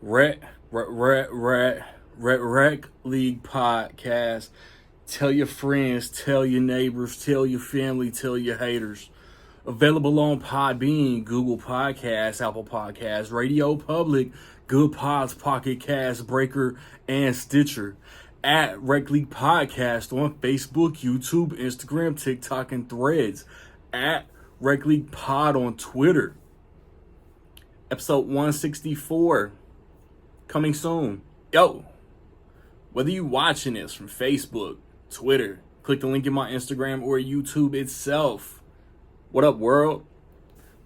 Rec, rec League podcast. Tell your friends, tell your neighbors, tell your family, tell your haters. Available on Podbean, Google Podcasts, Apple Podcasts, Radio Public, Good Pods, Pocket Cast, Breaker, and Stitcher. At Rec League Podcast on Facebook, YouTube, Instagram, TikTok, and Threads. At Rec League Pod on Twitter. Episode 164. Coming soon. Yo, whether you watching this from Facebook, Twitter, click the link in my Instagram or YouTube itself. What up, world?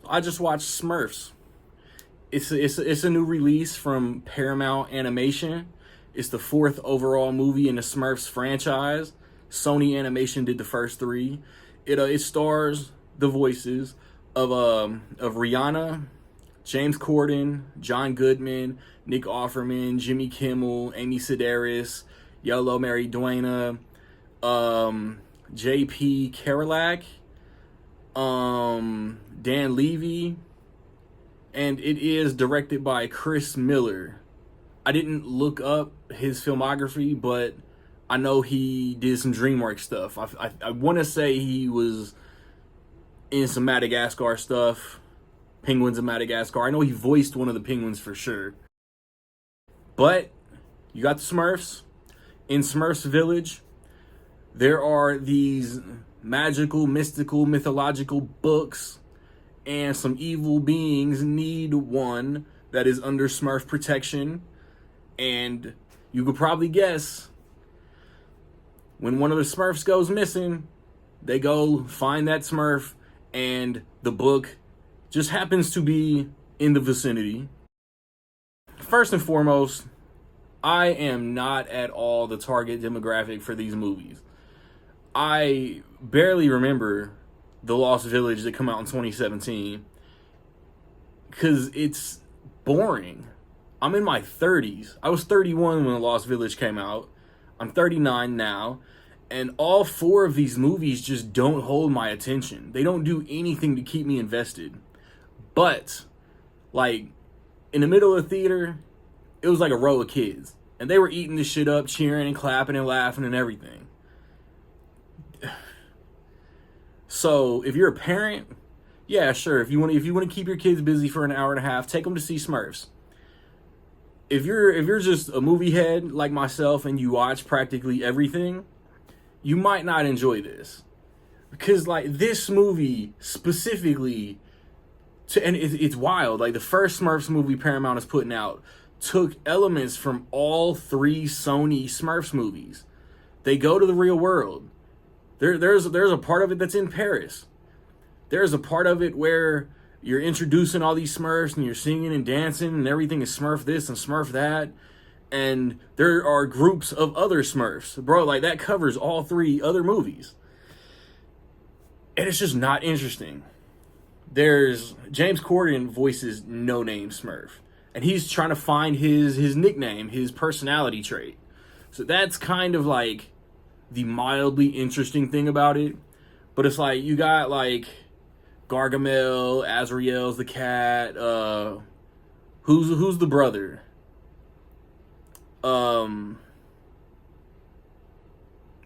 I just watched Smurfs. It's a new release from Paramount Animation. It's the 4th overall movie in the Smurfs franchise. Sony Animation did the first 3. It stars the voices of Rihanna, James Corden, John Goodman, Nick Offerman, Jimmy Kimmel, Amy Sedaris, Yolo Mary Duena, J.P. Kerouac, Dan Levy, and it is directed by Chris Miller. I didn't look up his filmography, but I know he did some DreamWorks stuff. I want to say he was in some Madagascar stuff. Penguins of Madagascar. I know he voiced one of the penguins for sure. But you got the Smurfs. In Smurfs Village, there are these magical, mystical, mythological books, and some evil beings need one that is under Smurf protection. And you could probably guess, when one of the Smurfs goes missing, they go find that Smurf, and the book just happens to be in the vicinity. First and foremost, I am not at all the target demographic for these movies. I barely remember The Lost Village that come out in 2017 because it's boring. I'm in my 30s. I was 31 when The Lost Village came out. I'm 39 now. And all 4 of these movies just don't hold my attention. They don't do anything to keep me invested. But, like, in the middle of the theater, it was like a row of kids. And they were eating this shit up, cheering and clapping and laughing and everything. So, if you're a parent, yeah, sure. If you want to keep your kids busy for an hour and a half, take them to see Smurfs. If you're just a movie head like myself and you watch practically everything, you might not enjoy this. Because, like, this movie specifically, and it's wild. Like, the first Smurfs movie Paramount is putting out took elements from all 3 Sony Smurfs movies. They go to the real world. There's a part of it that's in Paris. There's a part of it where you're introducing all these Smurfs and you're singing and dancing and everything is Smurf this and Smurf that. And there are groups of other Smurfs. Bro, like, that covers all 3 other movies. And it's just not interesting. There's James Corden voices No Name Smurf, and he's trying to find his nickname, his personality trait. So that's kind of like the mildly interesting thing about it. But it's like you got like Gargamel, Azrael's the cat. Who's the brother? I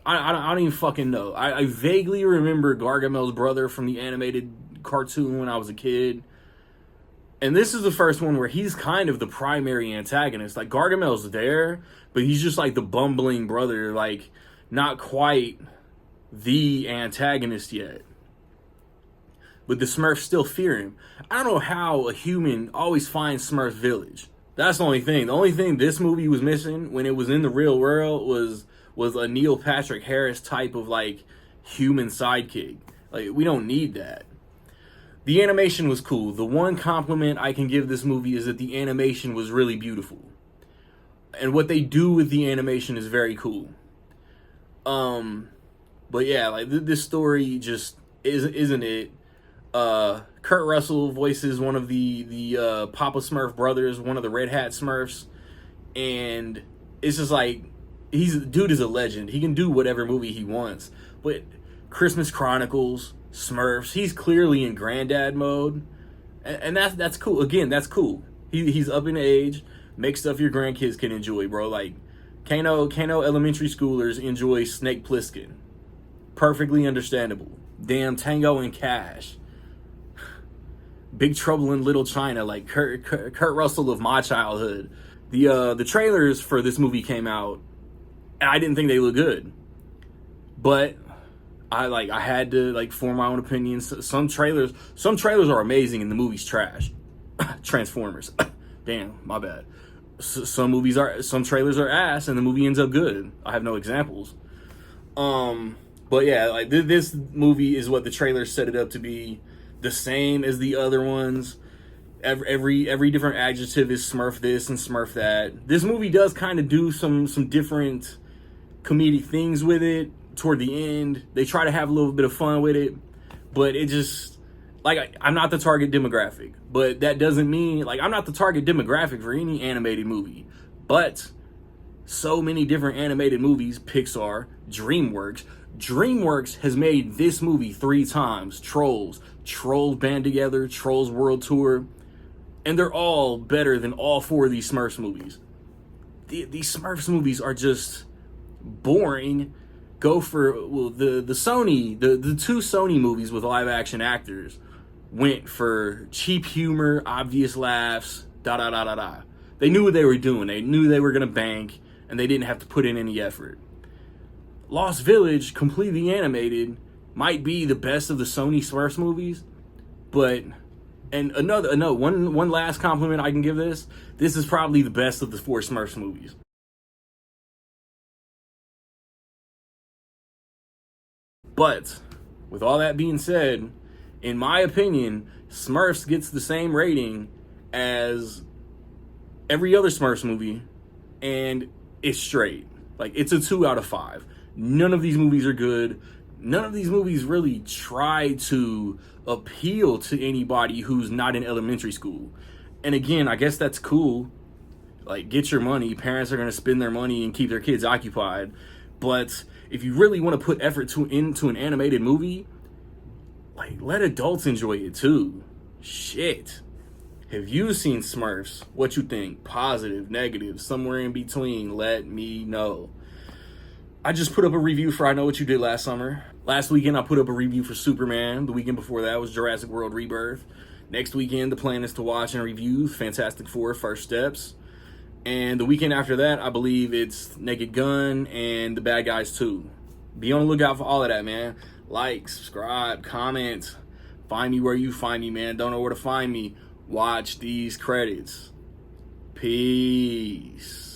don't even fucking know. I vaguely remember Gargamel's brother from the animated cartoon when I was a kid. And this is the first one where he's kind of the primary antagonist. Like, Gargamel's there, but he's just like the bumbling brother, like not quite the antagonist yet. But the Smurfs still fear him. I don't know how a human always finds Smurf Village. That's the only thing. The only thing this movie was missing when it was in the real world was a Neil Patrick Harris type of like human sidekick. Like, we don't need that. The animation was cool. The one compliment I can give this movie is that the animation was really beautiful. And what they do with the animation is very cool. But yeah, like this story just isn't it. Kurt Russell voices one of the Papa Smurf brothers, one of the Red Hat Smurfs, and it's just like dude is a legend. He can do whatever movie he wants. But Christmas Chronicles, Smurfs, he's clearly in granddad mode, and that's cool. Again, that's cool. He's up in age. Make stuff your grandkids can enjoy, bro. Like, Kano elementary schoolers enjoy Snake Plissken. Perfectly understandable. Damn Tango and Cash. Big Trouble in Little China, like Kurt Russell of my childhood. The trailers for this movie came out, and I didn't think they looked good, but I had to like form my own opinions. Some trailers are amazing, and the movie's trash. Transformers, damn, my bad. Some trailers are ass, and the movie ends up good. I have no examples. But yeah, like this movie is what the trailer set it up to be. The same as the other ones. Every different adjective is Smurf this and Smurf that. This movie does kind of do some different comedic things with it toward the end. They try to have a little bit of fun with it, but it just, like, I'm not the target demographic, but that doesn't mean, like, I'm not the target demographic for any animated movie. But so many different animated movies, Pixar, DreamWorks has made this movie 3 times. Trolls Band Together, Trolls World Tour, and they're all better than all 4 of these Smurfs movies. These Smurfs movies are just boring. Go for, well, the 2 Sony movies with live action actors went for cheap humor, obvious laughs, They knew what they were doing. They knew they were gonna bank, and they didn't have to put in any effort. Lost Village, completely animated, might be the best of the Sony Smurfs movies, but, and one last compliment I can give this is probably the best of the 4 Smurfs movies. But with all that being said, in my opinion, Smurfs gets the same rating as every other Smurfs movie, and it's straight. Like, it's a 2 out of 5. None of these movies are good. None of these movies really try to appeal to anybody who's not in elementary school. And again, I guess that's cool. Like, get your money. Parents are going to spend their money and keep their kids occupied. But if you really want to put effort into an animated movie, like, let adults enjoy it too. Shit. Have you seen Smurfs? What you think? Positive, negative, somewhere in between? Let me know. I just put up a review for I Know What You Did Last summer. Last weekend, I put up a review for Superman. The weekend before that was Jurassic World Rebirth. Next weekend, the plan is to watch and review Fantastic Four First Steps. And the weekend after that, I believe it's Naked Gun and The Bad Guys 2. Be on the lookout for all of that, man. Like, subscribe, comment. Find me where you find me, man. Don't know where to find me. Watch these credits. Peace.